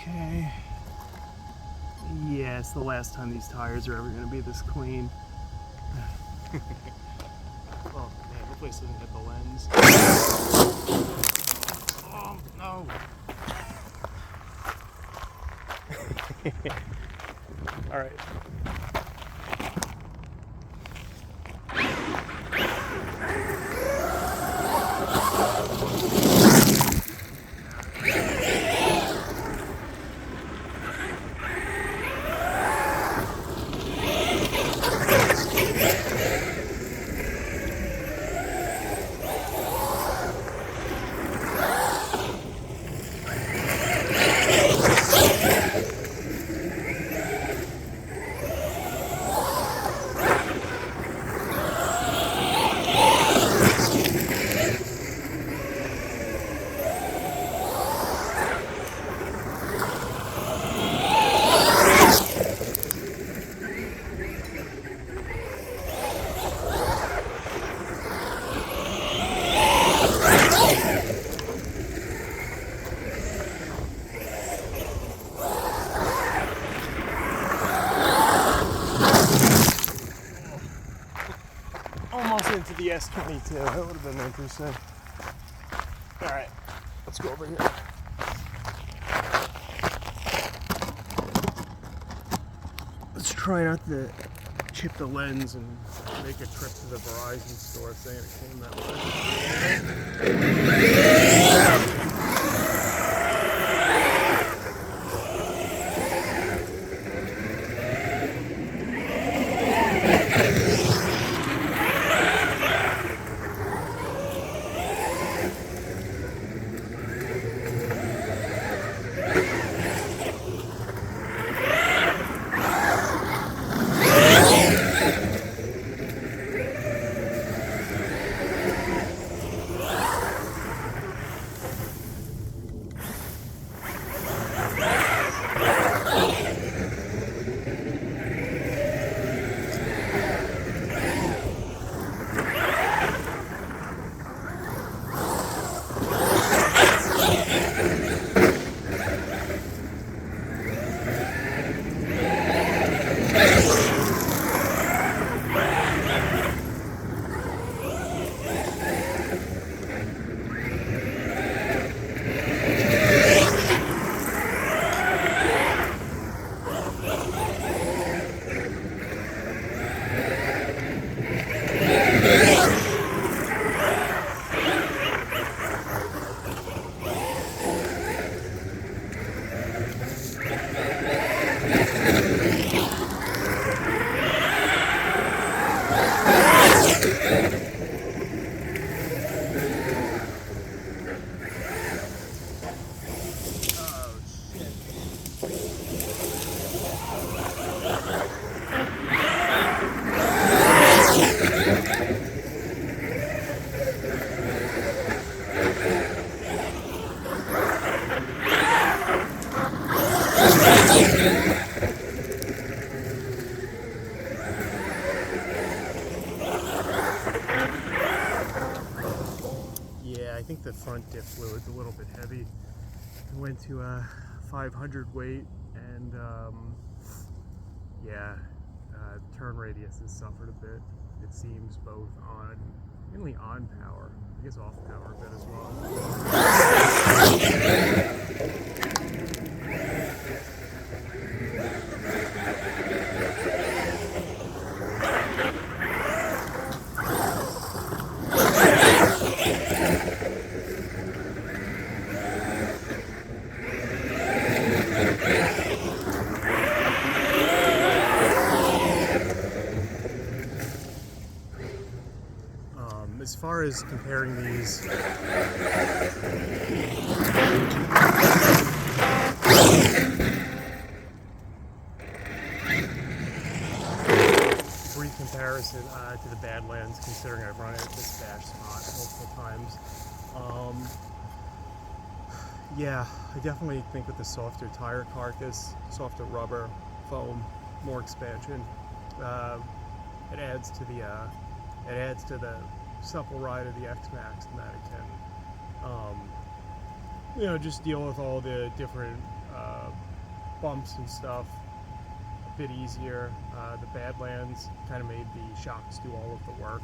Okay. Yeah, it's the last time these tires are ever going to be this clean. Oh man, hopefully this doesn't hit the lens. Oh no! Alright. Almost into the S22. That would have been interesting. Alright, let's go over here. Let's try not to chip the lens and make a trip to the Verizon store saying it came that way. I think the front diff fluid's a little bit heavy. I went to a 500 weight and yeah, turn radius has suffered a bit. It seems both on, mainly on power, I guess off power a bit as well. As far as comparing these, brief comparison to the Badlands, considering I've run it at this bash spot multiple times. Yeah, I definitely think with the softer tire carcass, softer rubber, foam, more expansion, it adds to the supple ride of the X-Maxx, and that it can, you know, just deal with all the different bumps and stuff a bit easier. The Badlands kind of made the shocks do all of the work.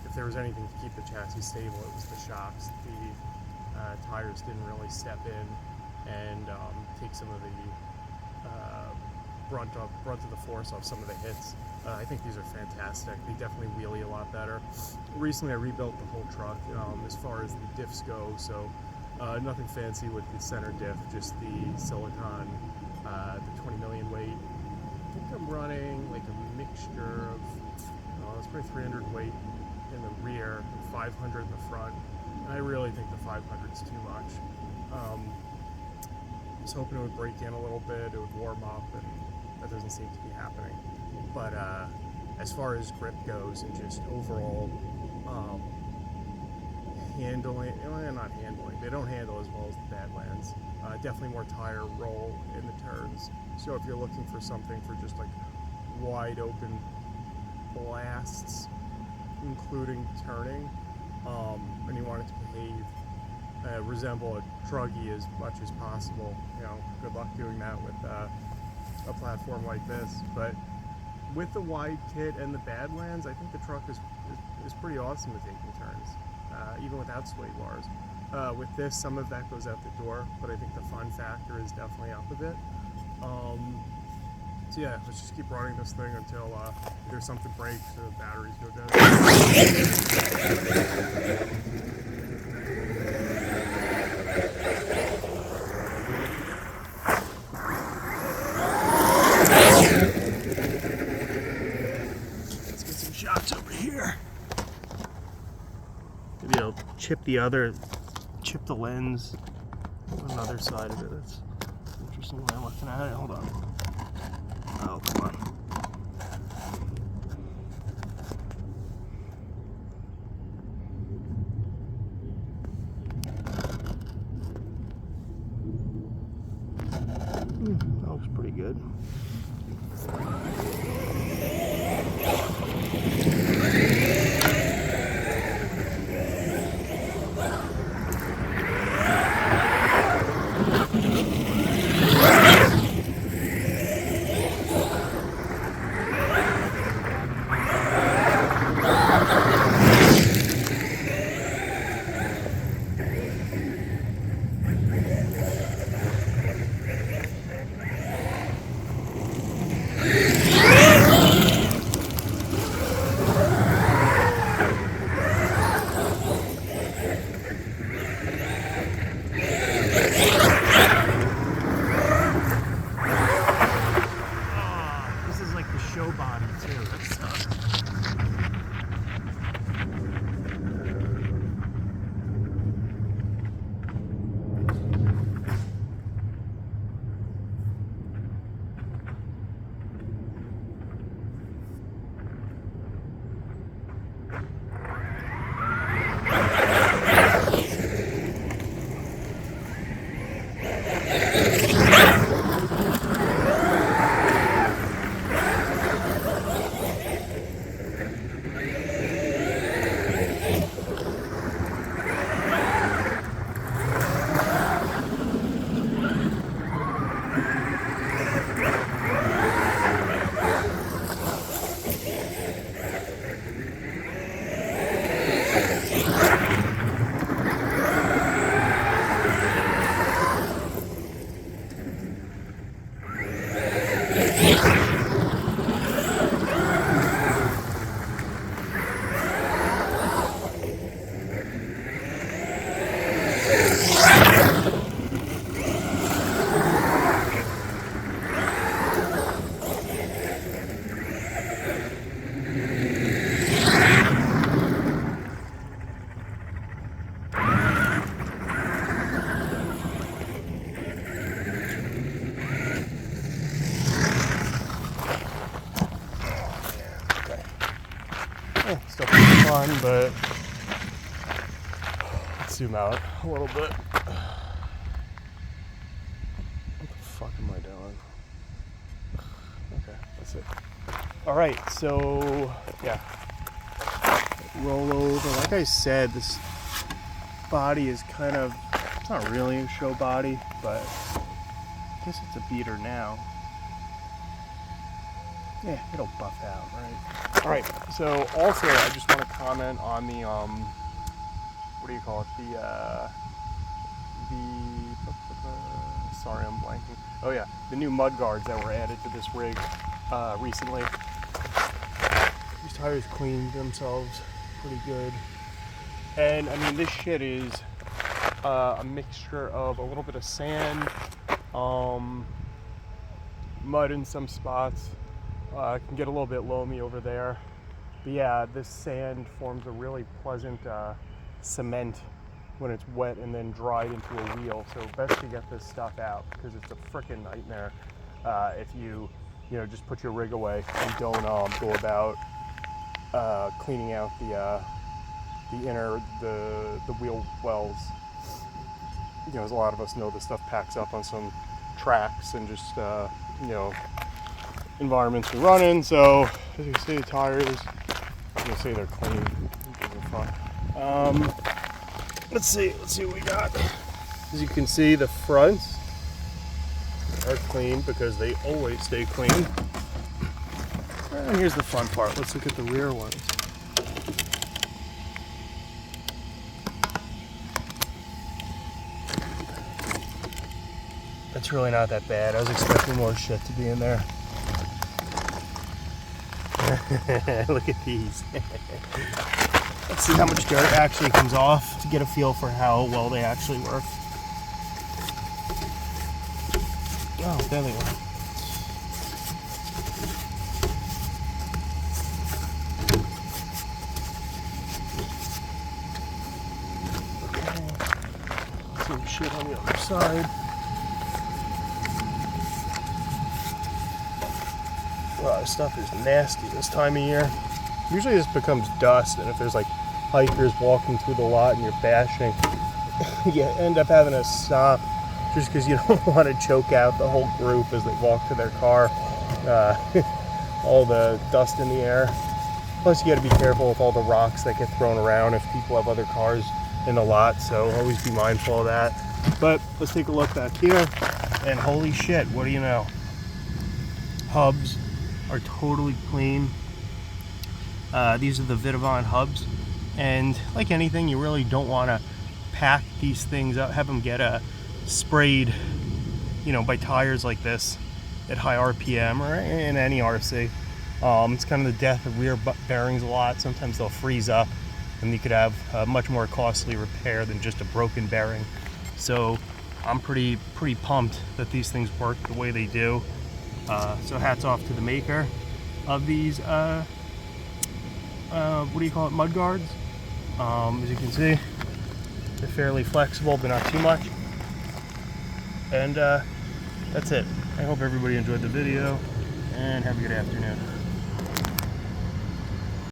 If there was anything to keep the chassis stable, it was the shocks. The tires didn't really step in and take some of the brunt of the force off some of the hits. I think these are fantastic. They definitely wheelie a lot better. Recently I rebuilt the whole truck as far as the diffs go, so nothing fancy with the center diff, just the silicon, the 20 million weight. I think I'm running like a mixture of, it's probably 300 weight in the rear and 500 in the front. And I really think the 500 is too much. I was hoping it would break in a little bit, it would warm up, and that doesn't seem to be happening. But as far as grip goes and just overall handling, not handling, they don't handle as well as the Badlands. Definitely more tire roll in the turns. So if you're looking for something for just like wide open blasts, including turning, and you want it to behave, resemble a truggy as much as possible, good luck doing that with a platform like this. But with the wide kit and the Badlands, I think the truck is pretty awesome at taking turns, even without sway bars. With this, some of that goes out the door, but I think the fun factor is definitely up a bit. So yeah, let's just keep running this thing until either something breaks or the batteries go dead. Let's get some shots over here. Maybe I'll chip the lens on another side of it. That's interesting way I'm looking at it. Hold on. Oh, come on. That looks pretty good. Still pretty fun, but let's zoom out a little bit. What the fuck am I doing? Okay, that's it. Alright, so yeah. Roll over. Like I said, this body is kind of, it's not really a show body, but I guess it's a beater now. Yeah, it'll buff out, right? All right, so also I just want to comment on the, what do you call it? Sorry, I'm blanking. Oh yeah, the new mud guards that were added to this rig recently. These tires cleaned themselves pretty good. And I mean, this shit is a mixture of a little bit of sand, mud in some spots. Can get a little bit loamy over there. But yeah, this sand forms a really pleasant cement when it's wet and then dried into a wheel. So best to get this stuff out because it's a frickin' nightmare if you just put your rig away and don't go about cleaning out the wheel wells. As a lot of us know, this stuff packs up on some tracks and just environments we run in. So as you see, the tires, I'm gonna say they're clean. Let's see what we got. As you can see, the fronts are clean because they always stay clean. And here's the front part. Let's look at the rear ones. That's really not that bad. I was expecting more shit to be in there. Look at these. Let's see how much dirt actually comes off to get a feel for how well they actually work. Oh, there they are. Okay. Some shit on the other side. Wow, this stuff is nasty this time of year. Usually this becomes dust, and if there's like hikers walking through the lot and you're bashing, you end up having to stop just because you don't want to choke out the whole group as they walk to their car. All the dust in the air. Plus you got to be careful with all the rocks that get thrown around if people have other cars in the lot, so always be mindful of that. But let's take a look back here, and holy shit, what do you know? Hubs are totally clean. These are the Vitavon hubs, and like anything, you really don't want to pack these things up, have them get sprayed, by tires like this at high RPM or in any RC. It's kind of the death of rear bearings a lot. Sometimes they'll freeze up, and you could have a much more costly repair than just a broken bearing. So I'm pretty pumped that these things work the way they do. So hats off to the maker of these, what do you call it, mud guards. As you can see, they're fairly flexible, but not too much. And that's it. I hope everybody enjoyed the video, and have a good afternoon.